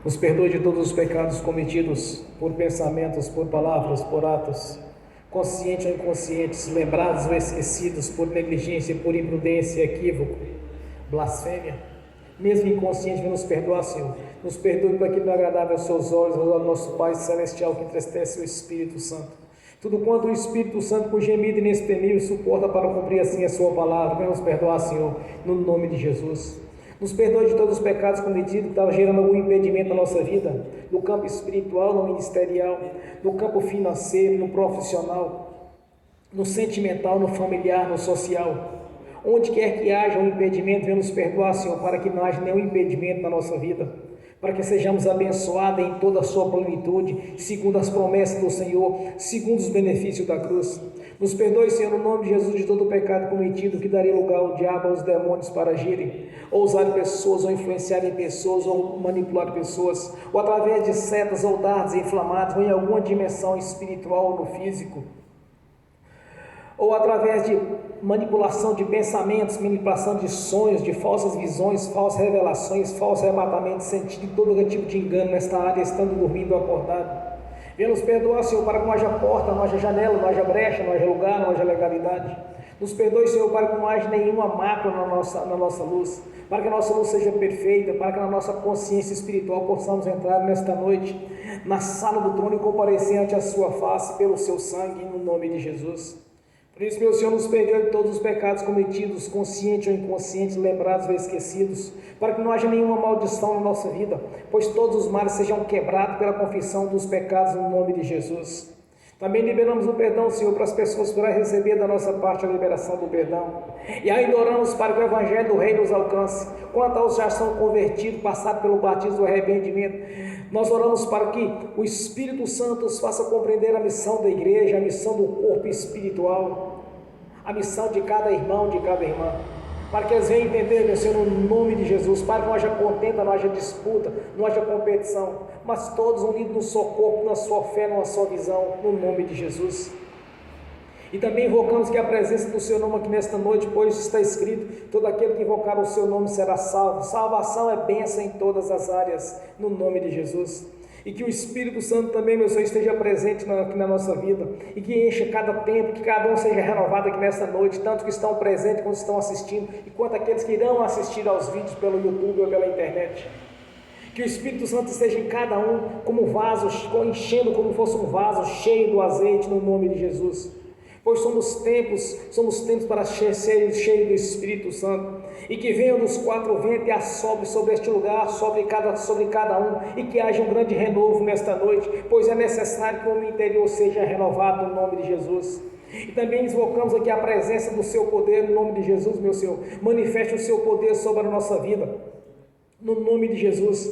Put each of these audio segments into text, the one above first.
Nos perdoe de todos os pecados cometidos por pensamentos, por palavras, por atos, conscientes ou inconscientes, lembrados ou esquecidos, por negligência, por imprudência, equívoco, blasfêmia. Mesmo inconsciente, nos perdoar, Senhor. Nos perdoe por aquilo que não é agradável aos seus olhos, ao nosso Pai Celestial, que entristece o Espírito Santo. Tudo quanto o Espírito Santo, com gemido inexprimível, suporta para cumprir assim a sua palavra. Venha nos perdoar, Senhor, no nome de Jesus. Nos perdoe de todos os pecados cometidos que estavam gerando algum impedimento na nossa vida, no campo espiritual, no ministerial, no campo financeiro, no profissional, no sentimental, no familiar, no social. Onde quer que haja um impedimento, venha nos perdoar, Senhor, para que não haja nenhum impedimento na nossa vida, para que sejamos abençoados em toda a sua plenitude, segundo as promessas do Senhor, segundo os benefícios da cruz. Nos perdoe, Senhor, no nome de Jesus, de todo o pecado cometido que daria lugar ao diabo, aos demônios para agirem, ou usarem pessoas, ou influenciarem pessoas, ou manipular pessoas, ou através de setas ou dardos inflamados, ou em alguma dimensão espiritual ou no físico, ou através de manipulação de pensamentos, manipulação de sonhos, de falsas visões, falsas revelações, falsos arrebatamentos, sentido de todo tipo de engano nesta área, estando dormindo ou acordado. Venha nos perdoar, Senhor, para que não haja porta, não haja janela, não haja brecha, não haja lugar, não haja legalidade. Nos perdoe, Senhor, para que não haja nenhuma mácula na nossa luz, para que a nossa luz seja perfeita, para que na nossa consciência espiritual possamos entrar nesta noite na sala do trono e comparecer ante a sua face pelo seu sangue, no nome de Jesus. Por isso, meu Senhor, nos perdoe de todos os pecados cometidos, conscientes ou inconscientes, lembrados ou esquecidos, para que não haja nenhuma maldição na nossa vida, pois todos os males sejam quebrados pela confissão dos pecados no nome de Jesus. Também liberamos o perdão, Senhor, para as pessoas poderem receber da nossa parte a liberação do perdão. E ainda oramos para que o Evangelho do Reino nos alcance. Quanto aos já são convertidos, passaram pelo batismo do arrependimento, nós oramos para que o Espírito Santo os faça compreender a missão da igreja, a missão do corpo espiritual, a missão de cada irmão, de cada irmã, para que eles venham entender, meu Senhor, no nome de Jesus, para que não haja contenda, não haja disputa, não haja competição, mas todos unidos no seu corpo, na sua fé, numa só visão, no nome de Jesus. E também invocamos que a presença do seu nome aqui nesta noite, pois está escrito, todo aquele que invocar o seu nome será salvo. Salvação é bênção em todas as áreas, no nome de Jesus. E que o Espírito Santo também, meu Senhor, esteja presente aqui na nossa vida, e que encha cada tempo, que cada um seja renovado aqui nesta noite, tanto que estão presentes quanto estão assistindo, e quanto aqueles que irão assistir aos vídeos pelo YouTube ou pela internet. Que o Espírito Santo esteja em cada um como vaso, enchendo como fosse um vaso cheio do azeite, no nome de Jesus. Pois somos tempos para ser cheios do Espírito Santo, e que venham dos quatro ventos e assobre sobre este lugar, sobre cada um, e que haja um grande renovo nesta noite, pois é necessário que o homem interior seja renovado no nome de Jesus. E também invocamos aqui a presença do seu poder no nome de Jesus, meu Senhor. Manifeste o seu poder sobre a nossa vida, no nome de Jesus,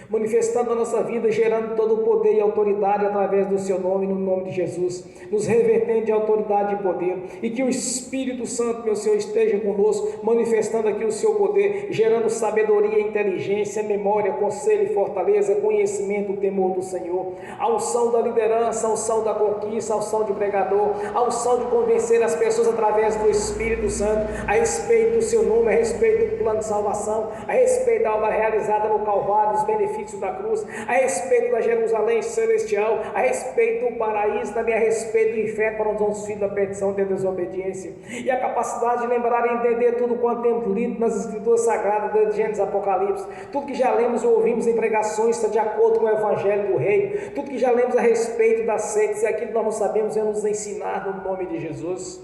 manifestando a nossa vida, gerando todo o poder e autoridade através do seu nome, no nome de Jesus, nos revertendo de autoridade e poder, e que o Espírito Santo, meu Senhor, esteja conosco, manifestando aqui o seu poder, gerando sabedoria, inteligência, memória, conselho e fortaleza, conhecimento, temor do Senhor, a unção da liderança, a unção da conquista, a unção de pregador, a unção de convencer as pessoas através do Espírito Santo, a respeito do seu nome, a respeito do plano de salvação, a respeito da obra realizada no Calvário, dos benefícios da cruz, a respeito da Jerusalém celestial, a respeito do paraíso, também a respeito do inferno para os filhos da perdição e da desobediência, e a capacidade de lembrar e entender tudo quanto temos lido nas Escrituras Sagradas, desde Gênesis Apocalipse, tudo que já lemos ou ouvimos em pregações de acordo com o Evangelho do Reino, tudo que já lemos a respeito das seitas e aquilo que nós não sabemos é nos ensinar no nome de Jesus.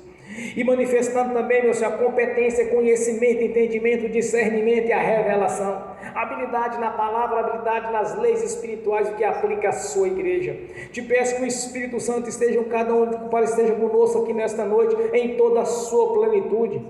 E manifestando também, meu Senhor, a competência, conhecimento, entendimento, discernimento e a revelação, habilidade na palavra, habilidade nas leis espirituais, o que aplica à sua igreja. Te peço que o Espírito Santo esteja esteja conosco aqui nesta noite, em toda a sua plenitude,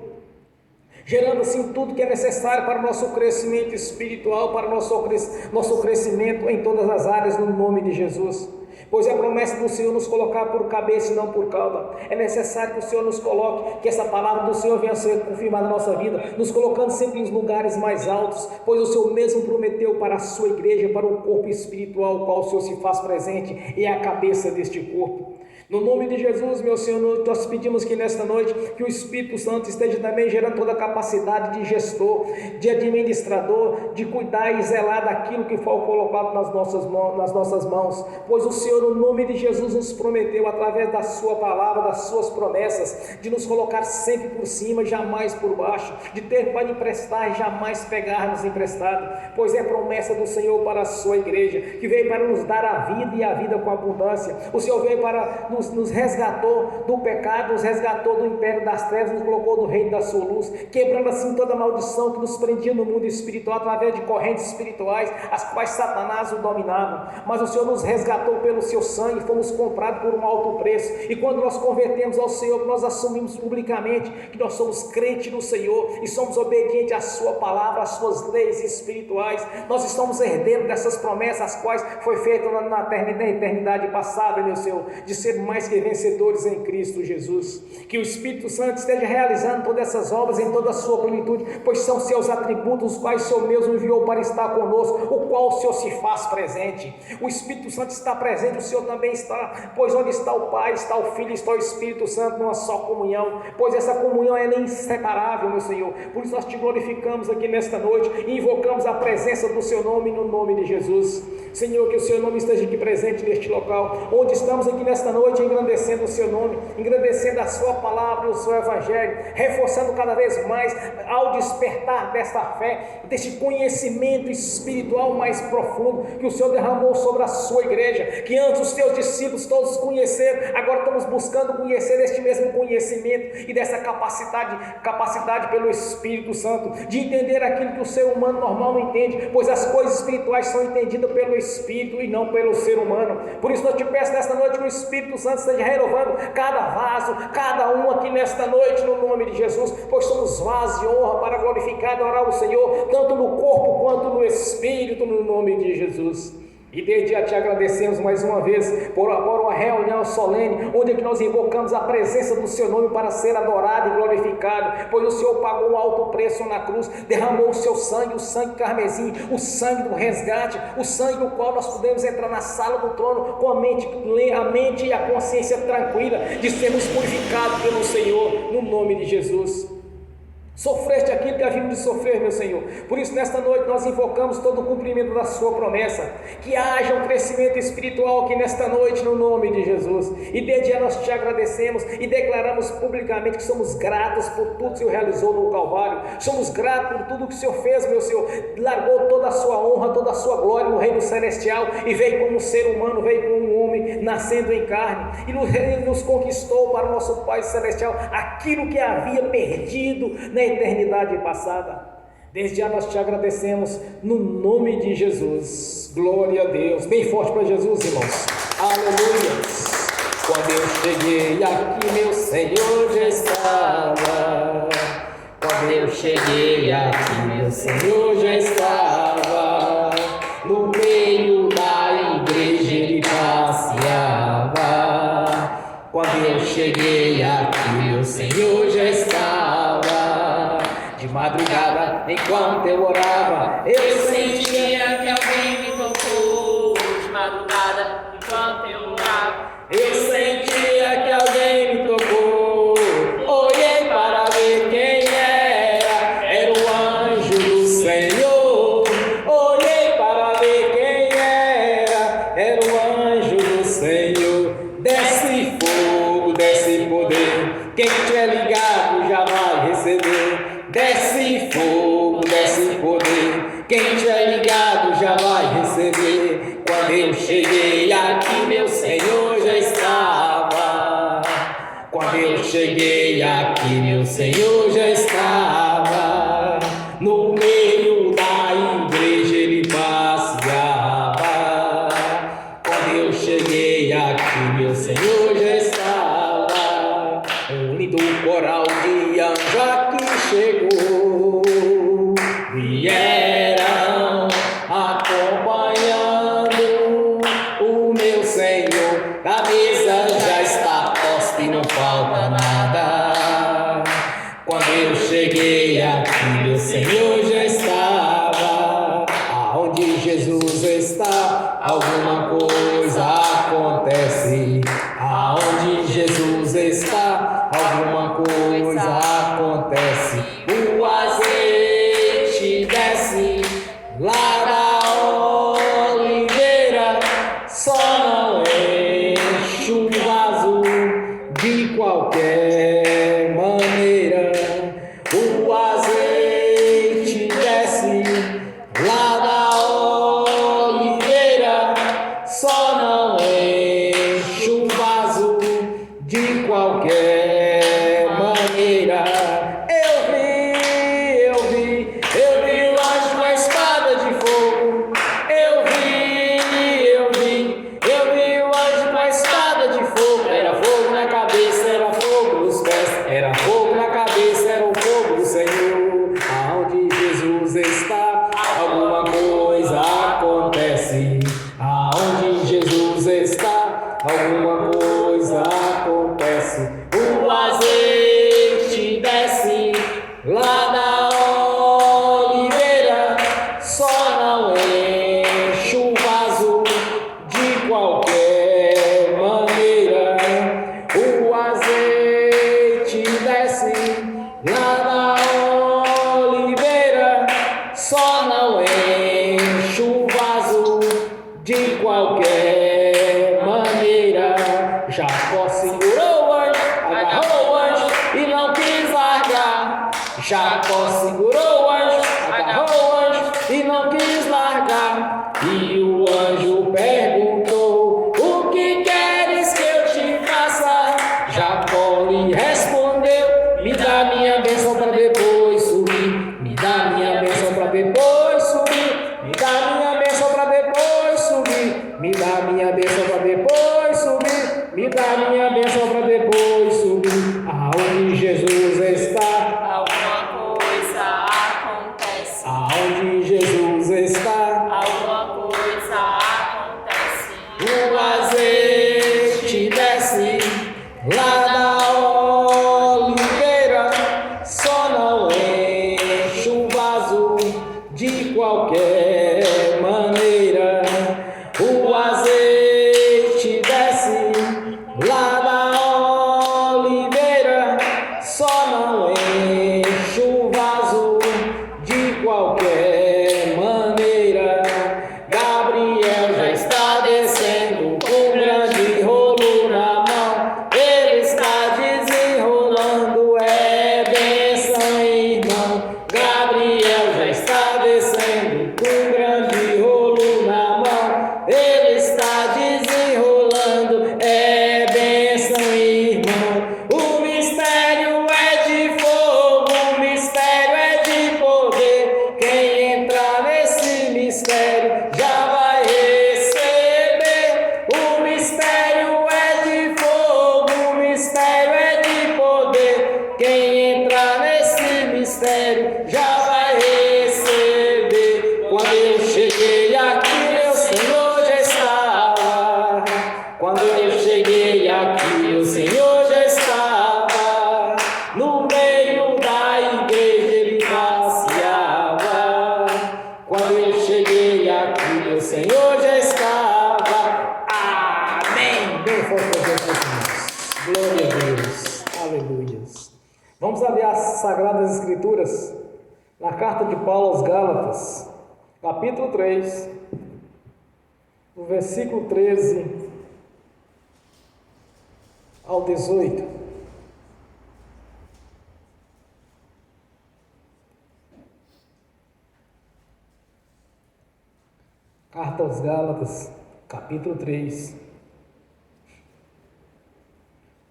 gerando assim tudo que é necessário para o nosso crescimento espiritual, para o nosso crescimento em todas as áreas, no nome de Jesus. Pois é a promessa do Senhor nos colocar por cabeça e não por cauda. É necessário que o Senhor nos coloque, que essa palavra do Senhor venha a ser confirmada na nossa vida, nos colocando sempre nos lugares mais altos, pois o Senhor mesmo prometeu para a sua igreja, para o corpo espiritual, o qual o Senhor se faz presente e é a cabeça deste corpo. No nome de Jesus, meu Senhor, nós pedimos que nesta noite, que o Espírito Santo esteja também gerando toda a capacidade de gestor, de administrador, de cuidar e zelar daquilo que for colocado nas nossas mãos, pois o Senhor, no nome de Jesus, nos prometeu, através da sua palavra, das suas promessas, de nos colocar sempre por cima, jamais por baixo, de ter para emprestar e jamais pegarmos emprestado, pois é promessa do Senhor para a sua igreja, que veio para nos dar a vida e a vida com abundância. O Senhor veio para nos resgatou do pecado, nos resgatou do império das trevas, nos colocou no reino da sua luz, quebrando assim toda maldição que nos prendia no mundo espiritual, através de correntes espirituais, as quais Satanás o dominava. Mas o Senhor nos resgatou pelo seu sangue, fomos comprados por um alto preço, e quando nós convertemos ao Senhor, nós assumimos publicamente que nós somos crentes no Senhor, e somos obedientes à sua palavra, às suas leis espirituais. Nós estamos herdeiros dessas promessas, as quais foi feita na eternidade passada, meu Senhor, de ser mais que vencedores em Cristo Jesus. Que o Espírito Santo esteja realizando todas essas obras em toda a sua plenitude, pois são seus atributos, os quais o Senhor mesmo enviou para estar conosco, o qual o Senhor se faz presente. O Espírito Santo está presente, o Senhor também está, pois onde está o Pai, está o Filho, está o Espírito Santo, numa só comunhão, pois essa comunhão é inseparável, meu Senhor. Por isso nós te glorificamos aqui nesta noite e invocamos a presença do seu nome, no nome de Jesus. Senhor, que o seu nome esteja aqui presente neste local, onde estamos aqui nesta noite, engrandecendo o seu nome, engrandecendo a sua palavra e o seu evangelho, reforçando cada vez mais ao despertar desta fé, deste conhecimento espiritual mais profundo que o Senhor derramou sobre a sua igreja, que antes os teus discípulos todos conheceram, agora estamos buscando conhecer este mesmo conhecimento e dessa capacidade pelo Espírito Santo, de entender aquilo que o ser humano normal não entende, pois as coisas espirituais são entendidas pelo Espírito e não pelo ser humano. Por isso eu te peço nesta noite que o Espírito Santo esteja renovando cada vaso, cada um aqui nesta noite, no nome de Jesus, pois somos vasos de honra para glorificar e orar o Senhor, tanto no corpo quanto no Espírito, no nome de Jesus. E desde já te agradecemos mais uma vez por uma reunião solene, onde é que nós invocamos a presença do seu nome para ser adorado e glorificado, pois o Senhor pagou um alto preço na cruz, derramou o seu sangue, o sangue carmesim, o sangue do resgate, o sangue do qual nós podemos entrar na sala do trono com a mente e a consciência tranquila de sermos purificados pelo Senhor, no nome de Jesus. Sofreste aquilo que havíamos de sofrer, meu Senhor. Por isso nesta noite nós invocamos todo o cumprimento da sua promessa, que haja um crescimento espiritual aqui nesta noite, no nome de Jesus. E desde já nós te agradecemos e declaramos publicamente que somos gratos por tudo que o Senhor realizou no Calvário, somos gratos por tudo que o Senhor fez, meu Senhor. Largou toda a sua honra, toda a sua glória no reino celestial e veio como um ser humano, veio como um homem nascendo em carne e nos conquistou para o nosso Pai celestial aquilo que havia perdido na eternidade passada. Desde já nós te agradecemos no nome de Jesus. Glória a Deus. Bem forte para Jesus, irmãos. Aleluia. Quando eu cheguei aqui, meu Senhor já estava. Quando eu cheguei aqui, meu Senhor já estava. No meio da igreja ele passeava. Quando eu cheguei aqui, meu Senhor já estava. De madrugada, enquanto eu orava, eu sentia que alguém me tocou. De madrugada, enquanto eu orava, eu sentia que alguém me tocou. Olhei para ver quem era o anjo do Senhor. Olhei para ver quem era o anjo do Senhor. Desce fogo, desce poder, quem tiver ligado já vai receber. Desce fogo, desce poder, quem tiver ligado já vai receber. Quando eu cheguei aqui, meu Senhor já estava. Quando eu cheguei aqui, meu Senhor já estava. No meio da igreja ele passeava. Quando eu cheguei aqui, meu Senhor já estava. Um lindo coral de anjos aqui chegou, vieram acompanhando o meu Senhor. A mesa já está posta e não falta nada. Quando eu cheguei aqui, meu Senhor já estava. Aonde Jesus está, alguma coisa acontece. Aonde Jesus está, alguma coisa acontece. O azeite desce lá da oliveira, só não enche o vaso de qualquer maneira. O azeite desce lá da oliveira, só não enche o vaso de qualquer maneira. Eu vi o anjo com a espada de fogo. Eu vi o anjo com a espada de fogo. Era fogo na cabeça, era fogo nos pés. Era fogo na cabeça, era o fogo do Senhor. Aonde Jesus está, alguma coisa acontece. Aonde Jesus está, alguma coisa acontece. O azeite desce lá da oliveira, só não enche o vaso de qualquer maneira. O azeite desce lá da oliveira, só não enche o vaso de qualquer maneira. Jacó segurou o anjo, agarrou o anjo e não quis largar. Jacó segurou o anjo, agarrou o anjo e não quis largar. E o anjo perguntou: o que queres que eu te faça? Jacó lhe respondeu: me dá minha bênção para depois subir. Me dá minha bênção para depois subir. Me dá minha bênção para depois subir. Me dá minha bênção para depois subir. Me dá minha bênção para depois subir. Aonde Jesus está, alguma coisa acontece. aonde Jesus está, Alguma coisa acontece. o azeite desce lá da oliveira, só não enche o vaso de qualquer maneira. O azeite desce lá da oliveira, só não enche o vaso de qualquer maneira. Gabriel já está descendo com grande rolo na mão. Ele está desenrolando, é bênção, irmão. Gabriel já está descendo com grande rolo na mão. Ele está desenrolando, é bênção, irmão. O mistério é de fogo, o mistério é de poder. Quem entrar nesse mistério já vai receber. O mistério é de fogo, o mistério é de poder. Quem entrar nesse mistério já vai receber. Quando eu cheguei aqui, meu Senhor já estava. Quando eu cheguei aqui, o Senhor já estava. No meio da igreja ele passeava. Quando eu cheguei aqui, o Senhor já estava. Amém. Bem forte a Deus, irmãos. Glória a Deus. Aleluia. Vamos abrir as Sagradas Escrituras na carta de Paulo aos Gálatas, capítulo 3, no versículo 13 ao 18. Carta aos Gálatas, capítulo 3,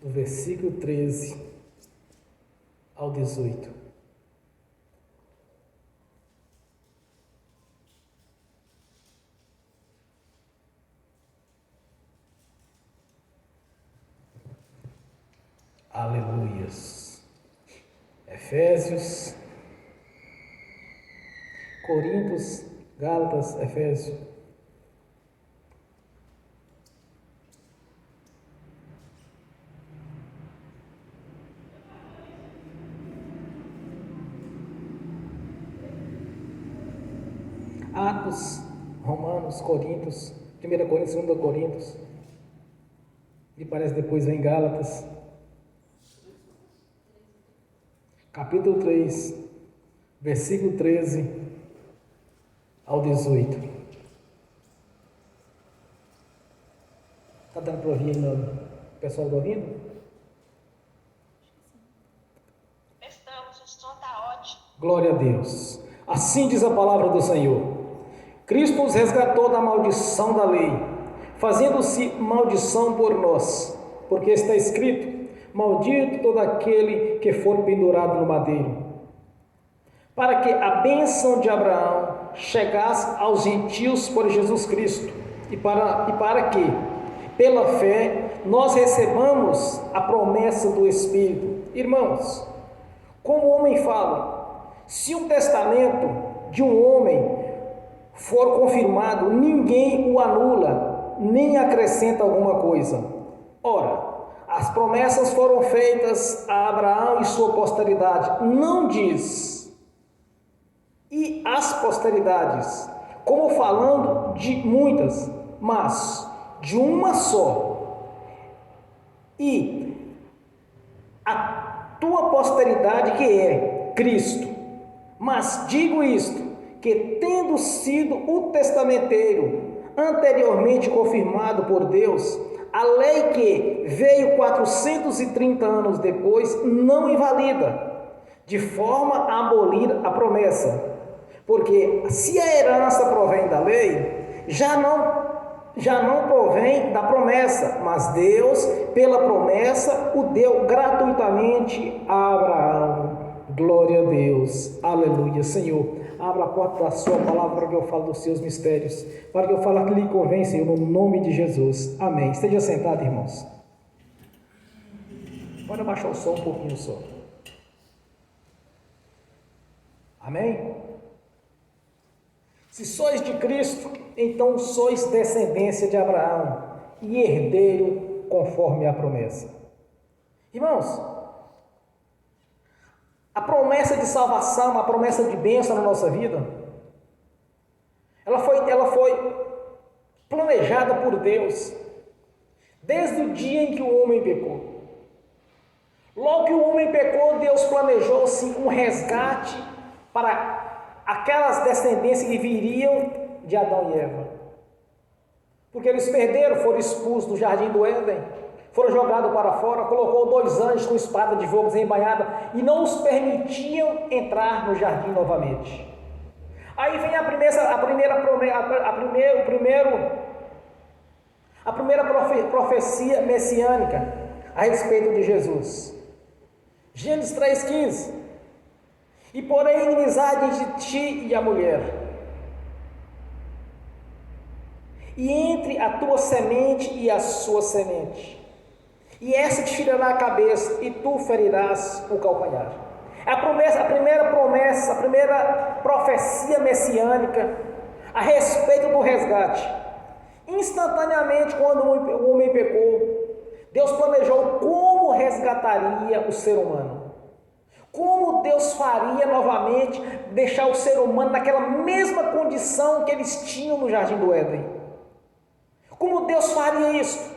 do versículo 13 ao 18. Aleluias. Efésios, Coríntios, Gálatas, Efésios. Atos, Romanos, Coríntios, 1 Coríntios, 2 Coríntios. E parece depois vem Gálatas, capítulo 3, versículo 13 ao 18. Está dando para ouvir o pessoal está ouvindo? Estamos, o som está ótimo. Glória a Deus. Assim diz a palavra do Senhor. Cristo nos resgatou da maldição da lei, fazendo-se maldição por nós, porque está escrito: maldito todo aquele que for pendurado no madeiro, para que a bênção de Abraão chegasse aos gentios por Jesus Cristo, e para que, pela fé, nós recebamos a promessa do Espírito. Irmãos, como o homem fala, se um testamento de um homem for confirmado, ninguém o anula, nem acrescenta alguma coisa. Ora, as promessas foram feitas a Abraão e sua posteridade. Não diz e as posteridades, como falando de muitas, mas de uma só. E a tua posteridade, que é Cristo. Mas digo isto, que tendo sido o testamenteiro anteriormente confirmado por Deus, a lei que veio 430 anos depois não invalida, de forma a abolir a promessa. Porque se a herança provém da lei, já não provém da promessa, mas Deus, pela promessa, o deu gratuitamente a Abraão. Glória a Deus, aleluia. Senhor, abra a porta da sua palavra para que eu fale dos seus mistérios, para que eu fale que lhe convém, Senhor, no nome de Jesus. Amém. Esteja sentado, irmãos. Pode abaixar o som um pouquinho só. Amém? Se sois de Cristo, então sois descendência de Abraão e herdeiro conforme a promessa. Irmãos, a promessa de salvação, a promessa de bênção na nossa vida, ela foi planejada por Deus desde o dia em que o homem pecou. Logo que o homem pecou, Deus planejou sim um resgate para aquelas descendências que viriam de Adão e Eva. Porque eles perderam, foram expulsos do jardim do Éden, foram jogados para fora, colocou 2 anjos com espada de fogo desembainhada e não os permitiam entrar no jardim novamente. Aí vem a primeira profecia messiânica a respeito de Jesus. Gênesis 3,15. E porém inimizade entre ti e a mulher, e entre a tua semente e a sua semente, e essa te ferirá a cabeça, e tu ferirás o calcanhar. A primeira profecia messiânica a respeito do resgate. Instantaneamente, quando o homem pecou, Deus planejou como resgataria o ser humano. Como Deus faria novamente deixar o ser humano naquela mesma condição que eles tinham no jardim do Éden? Como Deus faria isso?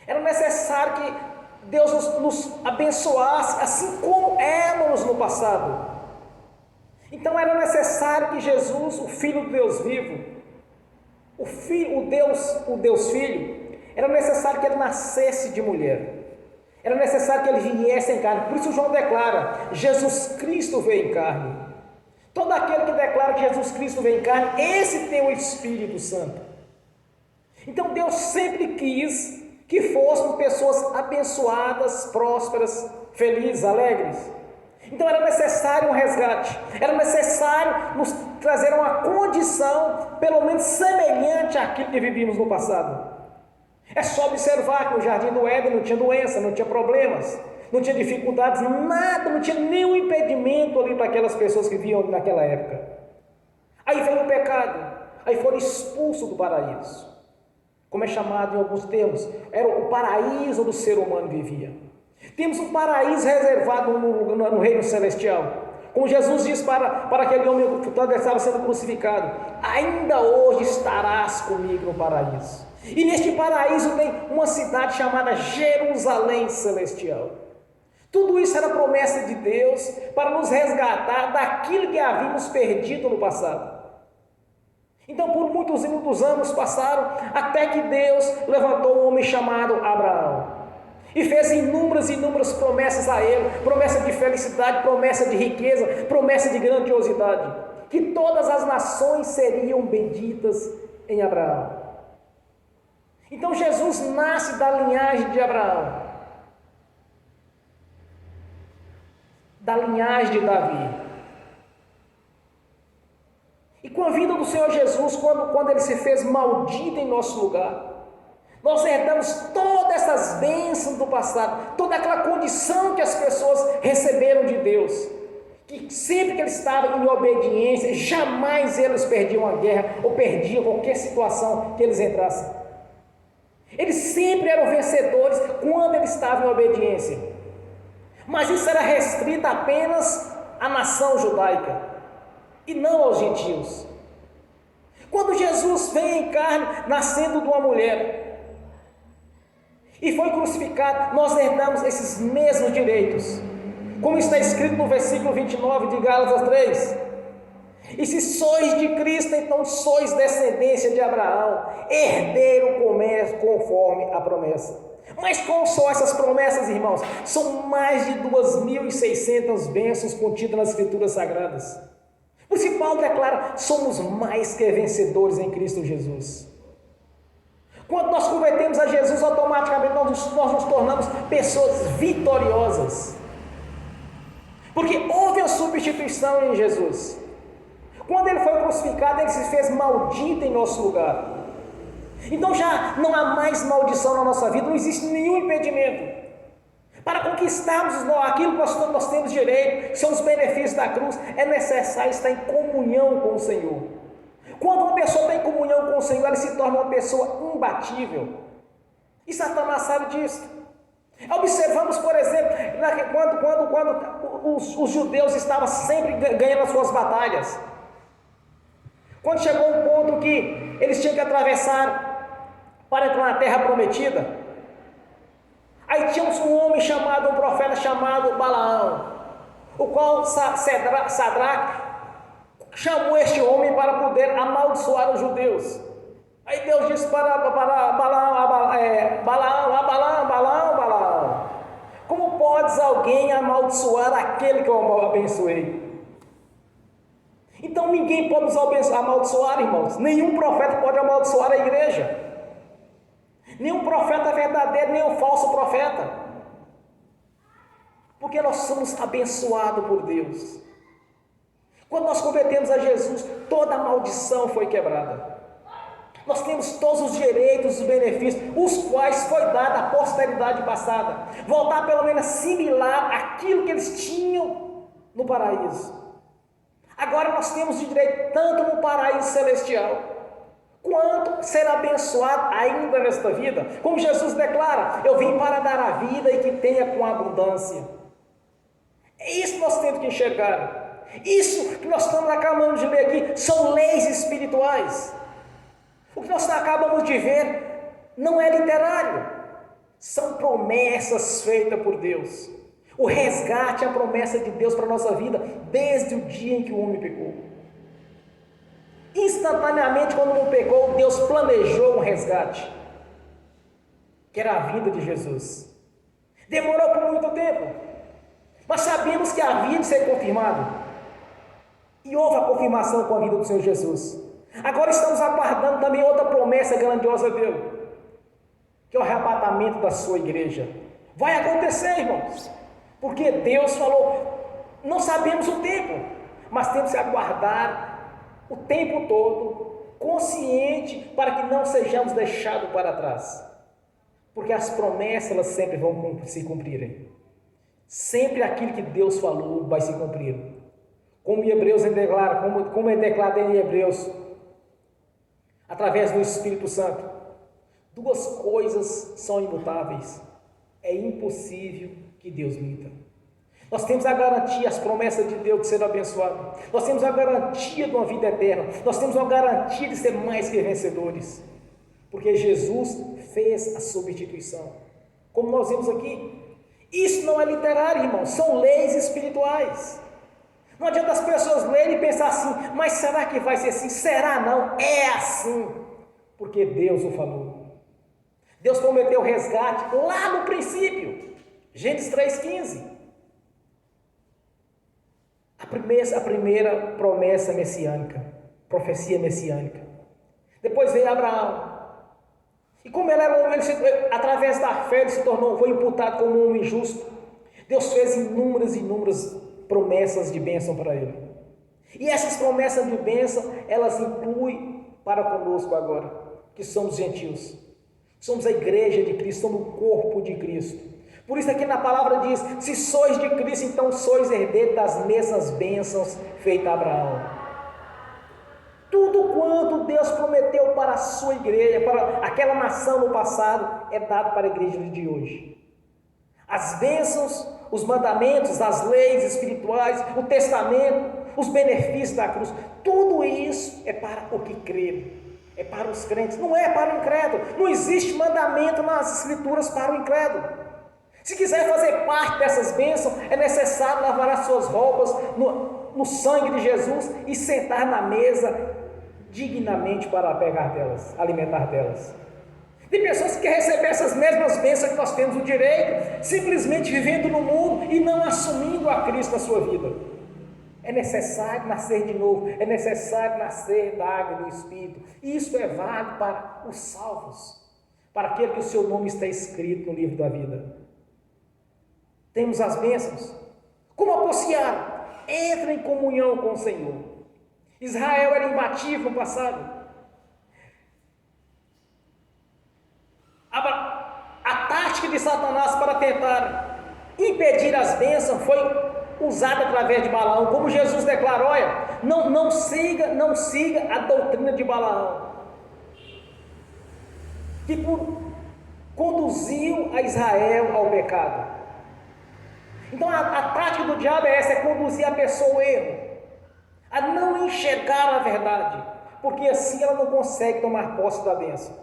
Era necessário que Deus nos abençoasse, assim como éramos no passado. Então era necessário que Jesus, o Filho de Deus vivo, o Deus Filho, era necessário que ele nascesse de mulher. Era necessário que ele viesse em carne. Por isso João declara: Jesus Cristo veio em carne. Todo aquele que declara que Jesus Cristo veio em carne, esse tem o Espírito Santo. Então Deus sempre quis que fossem pessoas abençoadas, prósperas, felizes, alegres. Então era necessário um resgate. Era necessário nos trazer uma condição pelo menos semelhante àquilo que vivíamos no passado. É só observar que no jardim do Éden não tinha doença, não tinha problemas, não tinha dificuldades, nada, não tinha nenhum impedimento ali para aquelas pessoas que viviam naquela época. Aí veio o pecado, aí foram expulsos do paraíso, como é chamado em alguns termos, era o paraíso onde o ser humano vivia. Temos um paraíso reservado no reino celestial, como Jesus disse para aquele homem que estava sendo crucificado: ainda hoje estarás comigo no paraíso. E neste paraíso tem uma cidade chamada Jerusalém Celestial. Tudo isso era promessa de Deus para nos resgatar daquilo que havíamos perdido no passado. Então, por muitos e muitos anos passaram, até que Deus levantou um homem chamado Abraão e fez inúmeras promessas a ele, promessa de felicidade, promessa de riqueza, promessa de grandiosidade, que todas as nações seriam benditas em Abraão. Então Jesus nasce da linhagem de Abraão, da linhagem de Davi. E com a vinda do Senhor Jesus, quando Ele se fez maldito em nosso lugar, nós herdamos todas essas bênçãos do passado, toda aquela condição que as pessoas receberam de Deus, que sempre que eles estavam em obediência, jamais eles perdiam a guerra ou perdiam qualquer situação que eles entrassem. Eles sempre eram vencedores quando eles estavam em obediência. Mas isso era restrito apenas à nação judaica e não aos gentios. Quando Jesus vem em carne, nascendo de uma mulher, e foi crucificado, nós herdamos esses mesmos direitos, como está escrito no versículo 29 de Gálatas 3. E se sois de Cristo, então sois descendência de Abraão, herdeiro conforme a promessa. Mas como são essas promessas, irmãos? São mais de 2.600 bênçãos contidas nas Escrituras Sagradas. Por isso Paulo declara: somos mais que vencedores em Cristo Jesus. Quando nós convertemos a Jesus, automaticamente nós nos tornamos pessoas vitoriosas, porque houve a substituição em Jesus. Quando Ele foi crucificado, Ele se fez maldito em nosso lugar. Então já não há mais maldição na nossa vida, não existe nenhum impedimento para conquistarmos aquilo que nós temos direito, que são os benefícios da cruz. É necessário estar em comunhão com o Senhor. Quando uma pessoa está em comunhão com o Senhor, ela se torna uma pessoa imbatível. E Satanás sabe disso. Observamos, por exemplo, quando os judeus estavam sempre ganhando as suas batalhas. Quando chegou um ponto que eles tinham que atravessar para entrar na terra prometida, aí tínhamos um profeta chamado Balaão, o qual Sadraque chamou este homem para poder amaldiçoar os judeus. Aí Deus disse para Balaão: como podes alguém amaldiçoar aquele que eu abençoei? Então ninguém pode nos amaldiçoar, irmãos. Nenhum profeta pode amaldiçoar a igreja. Nenhum profeta verdadeiro, nenhum falso profeta. Porque nós somos abençoados por Deus. Quando nós convertemos a Jesus, toda a maldição foi quebrada. Nós temos todos os direitos, os benefícios, os quais foi dado à posteridade passada. Voltar pelo menos similar àquilo que eles tinham no paraíso. Agora nós temos de direito tanto no paraíso celestial, quanto ser abençoado ainda nesta vida. Como Jesus declara: eu vim para dar a vida e que tenha com abundância. É isso que nós temos que enxergar. Isso que nós acabamos de ler aqui são leis espirituais. O que nós acabamos de ver não é literário, são promessas feitas por Deus. O resgate é a promessa de Deus para a nossa vida desde o dia em que o homem pecou. Instantaneamente, quando o homem pecou, Deus planejou um resgate, que era a vida de Jesus. Demorou por muito tempo, mas sabemos que havia de ser confirmado. E houve a confirmação com a vida do Senhor Jesus. Agora estamos aguardando também outra promessa grandiosa dele, que é o arrebatamento da sua igreja. Vai acontecer, irmãos, porque Deus falou. Não sabemos o tempo, mas temos que aguardar o tempo todo, consciente, para que não sejamos deixados para trás, porque as promessas elas sempre vão se cumprirem. Sempre aquilo que Deus falou vai se cumprir. Como Hebreus declara, como é declarado em Hebreus, através do Espírito Santo, duas coisas são imutáveis: é impossível que Deus minta. Nós temos a garantia, as promessas de Deus de ser abençoado. Nós temos a garantia de uma vida eterna. Nós temos a garantia de ser mais que vencedores. porque Jesus fez a substituição. Como nós vimos aqui, isso não é literário, irmãos, são leis espirituais. Não adianta as pessoas lerem e pensar assim, mas será que vai ser assim? Será não? É assim, porque Deus o falou. Deus prometeu resgate lá no princípio, Gênesis 3,15. A primeira promessa messiânica, profecia messiânica. Depois veio Abraão. E como ele era um homem, através da fé ele foi imputado como um homem justo. Deus fez inúmeras promessas de bênção para ele. E essas promessas de bênção, elas incluem para conosco agora, que somos gentios. Somos a igreja de Cristo, somos o corpo de Cristo. Por isso aqui na palavra diz, se sois de Cristo, então sois herdeiros das mesmas bênçãos feitas a Abraão. Tudo quanto Deus prometeu para a sua igreja, para aquela nação no passado, é dado para a igreja de hoje. As bênçãos, os mandamentos, as leis espirituais, o testamento, os benefícios da cruz, tudo isso é para o que crê, é para os crentes, não é para o incrédulo. Não existe mandamento nas escrituras para o incrédulo. Se quiser fazer parte dessas bênçãos, é necessário lavar as suas roupas no sangue de Jesus e sentar na mesa dignamente para pegar delas, alimentar delas. Tem pessoas que querem receber essas mesmas bênçãos que nós temos o direito, simplesmente vivendo no mundo e não assumindo a Cristo na sua vida. É necessário nascer de novo, é necessário nascer da água e do Espírito. Isso é válido para os salvos, para aquele que o seu nome está escrito no livro da vida. Temos as bênçãos. Como apreciar? Entra em comunhão com o Senhor. Israel era imbatível no passado. A tática de Satanás para tentar impedir as bênçãos foi usada através de Balaão. Como Jesus declarou, olha, não siga a doutrina de Balaão, que conduziu a Israel ao pecado. Então a tática do diabo é essa, é conduzir a pessoa ao erro, a não enxergar a verdade, porque assim ela não consegue tomar posse da bênção.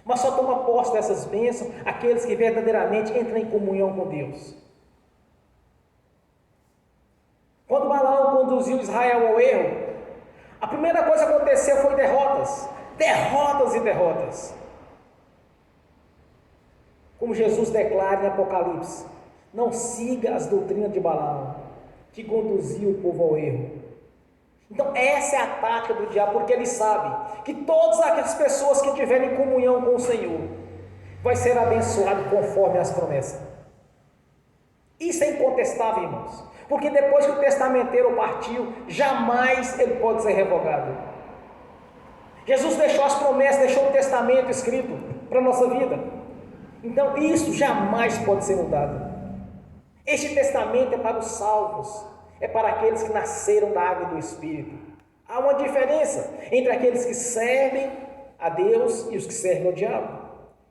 Mas só toma posse dessas bênçãos aqueles que verdadeiramente entram em comunhão com Deus. Quando Balaão conduziu Israel ao erro, a primeira coisa que aconteceu foi derrotas e derrotas. Como Jesus declara em Apocalipse, não siga as doutrinas de Balaão, que conduziu o povo ao erro. Então essa é a tática do diabo, porque ele sabe que todas aquelas pessoas que tiverem comunhão com o Senhor vai ser abençoado conforme as promessas. Isso é incontestável, irmãos, porque depois que o testamenteiro partiu, jamais ele pode ser revogado. Jesus deixou as promessas, deixou o testamento escrito para a nossa vida. Então isso jamais pode ser mudado. Este testamento é para os salvos, é para aqueles que nasceram da água e do Espírito. Há uma diferença entre aqueles que servem a Deus e os que servem ao diabo.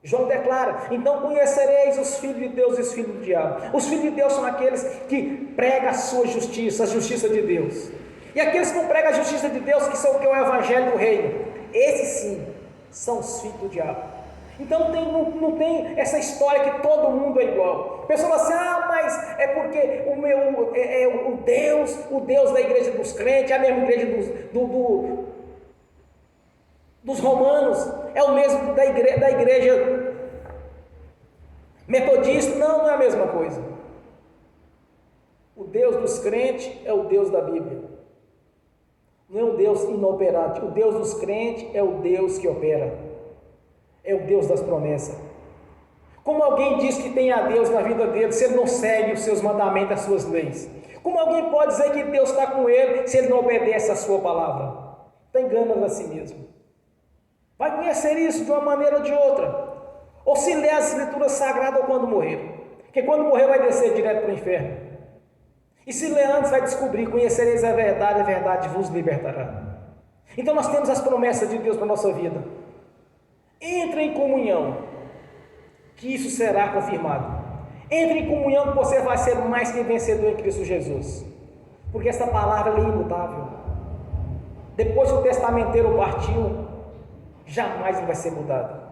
João declara, então conhecereis os filhos de Deus e os filhos do diabo. Os filhos de Deus são aqueles que pregam a sua justiça, a justiça de Deus. E aqueles que não pregam a justiça de Deus, que são o que é o evangelho do reino, esses sim, são os filhos do diabo. Então não tem essa história que todo mundo é igual. A pessoa fala assim, mas é porque o Deus da igreja dos crentes, é a mesma igreja dos romanos, é o mesmo da igreja metodista. Não é a mesma coisa. O Deus dos crentes é o Deus da Bíblia. Não é um Deus inoperante. O Deus dos crentes é o Deus que opera. É o Deus das promessas. Como alguém diz que tem a Deus na vida dele se ele não segue os seus mandamentos, as suas leis? Como alguém pode dizer que Deus está com ele se ele não obedece a sua palavra? Está enganando a si mesmo. Vai conhecer isso de uma maneira ou de outra. Ou se ler as escrituras sagradas ou quando morrer. Porque quando morrer vai descer direto para o inferno. E se ler antes vai descobrir, conhecereis a verdade vos libertará. Então nós temos as promessas de Deus para a nossa vida. Entre em comunhão, que isso será confirmado. Entre em comunhão que você vai ser mais que vencedor em Cristo Jesus. Porque essa palavra é imutável. Depois que o testamenteiro partiu, jamais ele vai ser mudado.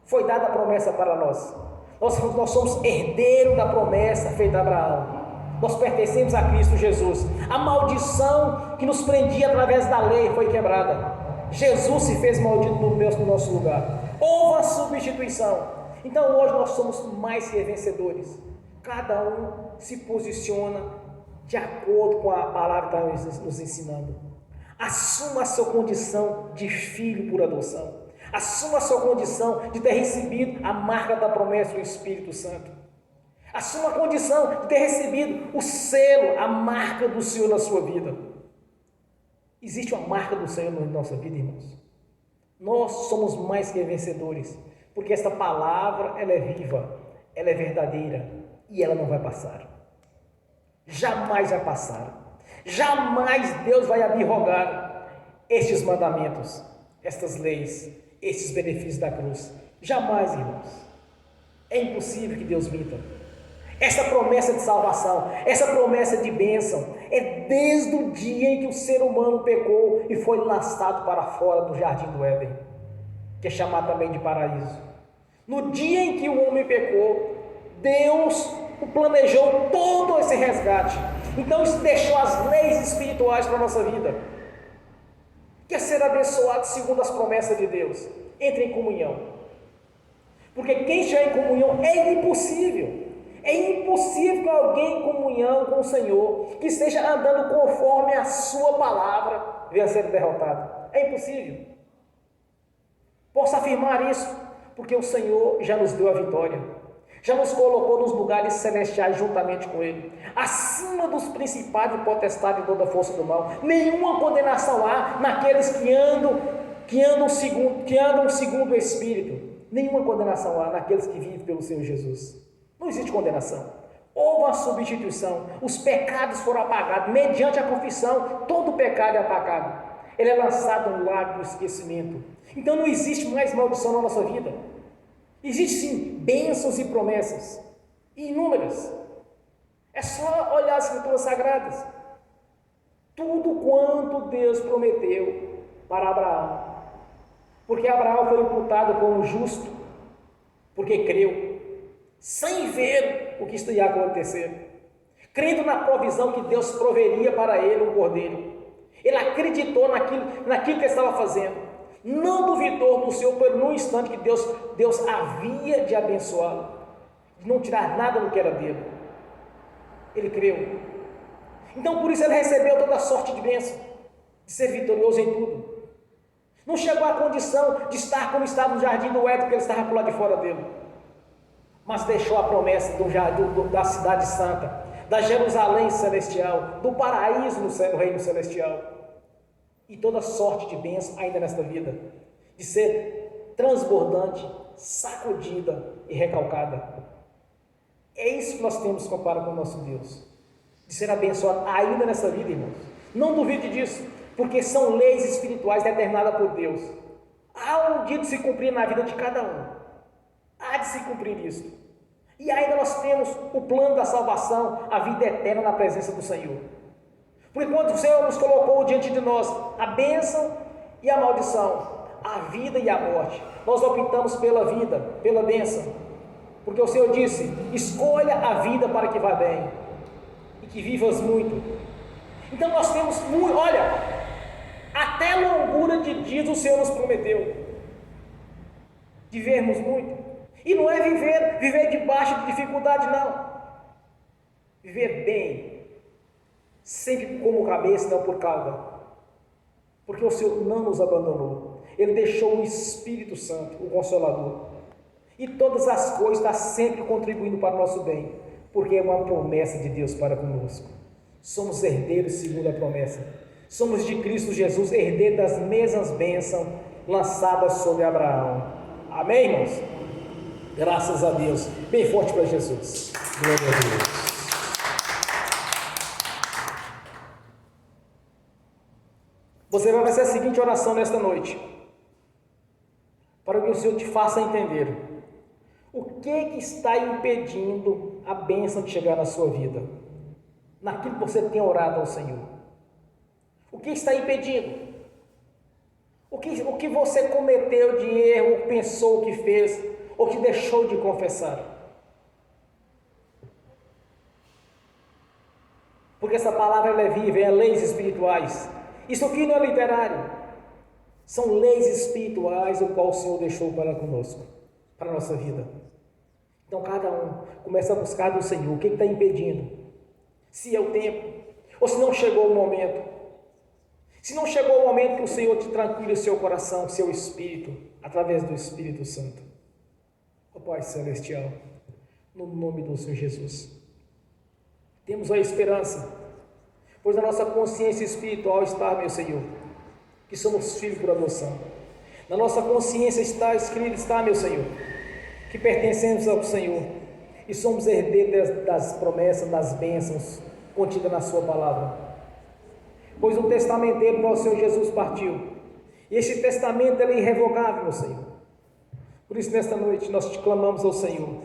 Foi dada a promessa para nós. Nós somos herdeiros da promessa feita a Abraão. Nós pertencemos a Cristo Jesus. A maldição que nos prendia através da lei foi quebrada. Jesus se fez maldito no nosso lugar. Houve a substituição. Então hoje nós somos mais que vencedores. Cada um se posiciona de acordo com a palavra que está nos ensinando. Assuma a sua condição de filho por adoção. Assuma a sua condição de ter recebido a marca da promessa do Espírito Santo. Assuma a condição de ter recebido o selo, a marca do Senhor na sua vida. Existe uma marca do Senhor na nossa vida, irmãos. Nós somos mais que vencedores, porque esta palavra, ela é viva, ela é verdadeira e ela não vai passar. Jamais vai passar. Jamais Deus vai abrogar estes mandamentos, estas leis, estes benefícios da cruz. Jamais, irmãos. É impossível que Deus minta. Essa promessa de salvação, essa promessa de bênção, é desde o dia em que o ser humano pecou e foi lançado para fora do jardim do Éden, que é chamado também de paraíso. No dia em que o homem pecou, Deus planejou todo esse resgate. Então isso deixou as leis espirituais para a nossa vida. Quer ser abençoado segundo as promessas de Deus? Entre em comunhão. Porque quem estiver em comunhão é impossível. É impossível que alguém em comunhão com o Senhor, que esteja andando conforme a sua palavra, venha a ser derrotado. É impossível. Posso afirmar isso, porque o Senhor já nos deu a vitória. Já nos colocou nos lugares celestiais juntamente com Ele. Acima dos principados e potestades de toda a força do mal. Nenhuma condenação há naqueles que andam segundo o Espírito. Nenhuma condenação há naqueles que vivem pelo Senhor Jesus. Não existe condenação. Houve a substituição. Os pecados foram apagados. Mediante a confissão, todo pecado é apagado. Ele é lançado no lago do esquecimento. Então não existe mais maldição na nossa vida. Existem sim bênçãos e promessas. Inúmeras. É só olhar as Escrituras Sagradas. Tudo quanto Deus prometeu para Abraão. Porque Abraão foi imputado como justo. Porque creu. Sem ver o que ia acontecer, crendo na provisão que Deus proveria para ele um cordeiro. Ele acreditou naquilo que ele estava fazendo, não duvidou do Senhor por um instante que Deus havia de abençoá-lo, de não tirar nada do que era dele. Ele creu. Então por isso ele recebeu toda a sorte de bênção, de ser vitorioso em tudo. Não chegou à condição de estar como estava no jardim do Éden, porque ele estava por lá de fora dele. Mas deixou a promessa da cidade santa, da Jerusalém celestial, do paraíso no reino celestial, e toda sorte de bênção ainda nesta vida, de ser transbordante, sacudida e recalcada. É isso que nós temos comparado com o nosso Deus, de ser abençoado ainda nessa vida, irmãos. Não duvide disso, porque são leis espirituais determinadas por Deus. Há um dia de se cumprir na vida de cada um. Há de se cumprir isso. E ainda nós temos o plano da salvação, a vida eterna na presença do Senhor. Porque quando o Senhor nos colocou diante de nós a bênção e a maldição, a vida e a morte, nós optamos pela vida, pela bênção. Porque o Senhor disse: escolha a vida para que vá bem e que vivas muito. Então nós temos muito, olha, até longura de dias o Senhor nos prometeu. Vivermos muito. E não é viver debaixo de dificuldade, não. Viver bem, sempre como cabeça, não por cauda. Porque o Senhor não nos abandonou. Ele deixou o Espírito Santo, o Consolador. E todas as coisas estão sempre contribuindo para o nosso bem, porque é uma promessa de Deus para conosco. Somos herdeiros segundo a promessa. Somos de Cristo Jesus, herdeiros das mesmas bênçãos lançadas sobre Abraão. Amém, irmãos? Graças a Deus. Bem forte para Jesus. Glória a Deus. Você vai fazer a seguinte oração nesta noite, para que o Senhor te faça entender o que está impedindo a bênção de chegar na sua vida, naquilo que você tem orado ao Senhor. O que está impedindo? O que você cometeu de erro, pensou que fez, ou que deixou de confessar. Porque essa palavra ela é viva, é leis espirituais. Isso aqui não é literário. São leis espirituais o qual o Senhor deixou para conosco, para a nossa vida. Então cada um começa a buscar do Senhor. O que está impedindo? Se é o tempo, ou se não chegou o momento. Se não chegou o momento que o Senhor te tranquile o seu coração, o seu espírito, através do Espírito Santo. Ó Pai Celestial, no nome do Senhor Jesus. Temos a esperança, pois a nossa consciência espiritual está, meu Senhor, que somos filhos por adoção. Na nossa consciência está, meu Senhor, que pertencemos ao Senhor e somos herdeiros das promessas, das bênçãos contidas na sua palavra. Pois o testamenteiro, nosso Senhor Jesus, partiu. E esse testamento é irrevogável, meu Senhor. Por isso, nesta noite, nós te clamamos ao Senhor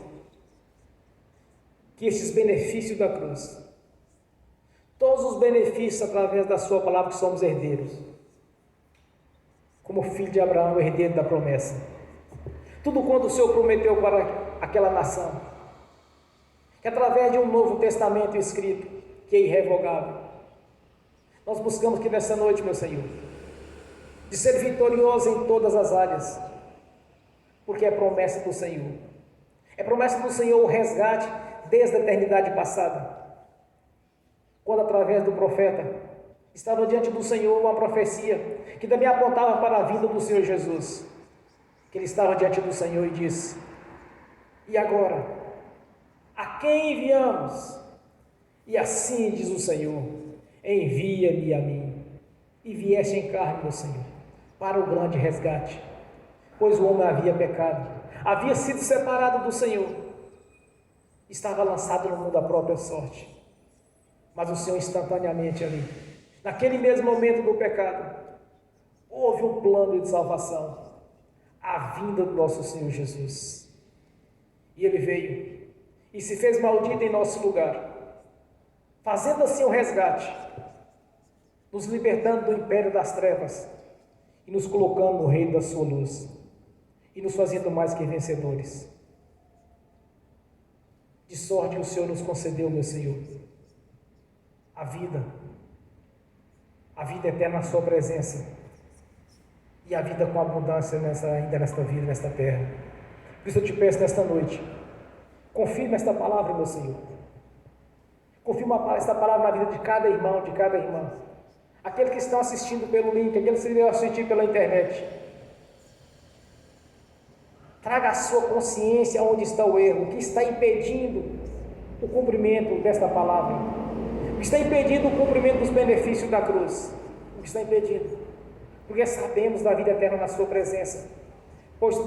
que esses benefícios da cruz, todos os benefícios através da sua palavra, que somos herdeiros, como filho de Abraão, herdeiro da promessa, tudo quanto o Senhor prometeu para aquela nação, que através de um novo testamento escrito, que é irrevogável, nós buscamos que nessa noite, meu Senhor, de ser vitorioso em todas as áreas, porque é promessa do Senhor. É promessa do Senhor o resgate desde a eternidade passada, quando através do profeta estava diante do Senhor uma profecia que também apontava para a vinda do Senhor Jesus, que ele estava diante do Senhor e disse: e agora, a quem enviamos? E assim diz o Senhor: envia-me a mim. E vieste em carne, meu Senhor, para o grande resgate, pois o homem havia pecado, havia sido separado do Senhor, estava lançado no mundo da própria sorte. Mas o Senhor instantaneamente ali, naquele mesmo momento do pecado, houve um plano de salvação, a vinda do nosso Senhor Jesus. E ele veio e se fez maldito em nosso lugar, fazendo assim o resgate, nos libertando do império das trevas e nos colocando no reino da sua luz e nos fazendo mais que vencedores. De sorte que o Senhor nos concedeu, meu Senhor, a vida eterna na sua presença e a vida com abundância ainda nesta vida, nesta terra. Por isso eu te peço nesta noite, confirma esta palavra, meu Senhor. Confirma esta palavra na vida de cada irmão, de cada irmã. Aqueles que estão assistindo pelo link, aqueles que estão assistindo pela internet. Traga a sua consciência onde está o erro, o que está impedindo o cumprimento desta palavra, o que está impedindo o cumprimento dos benefícios da cruz, o que está impedindo, porque sabemos da vida eterna na sua presença, pois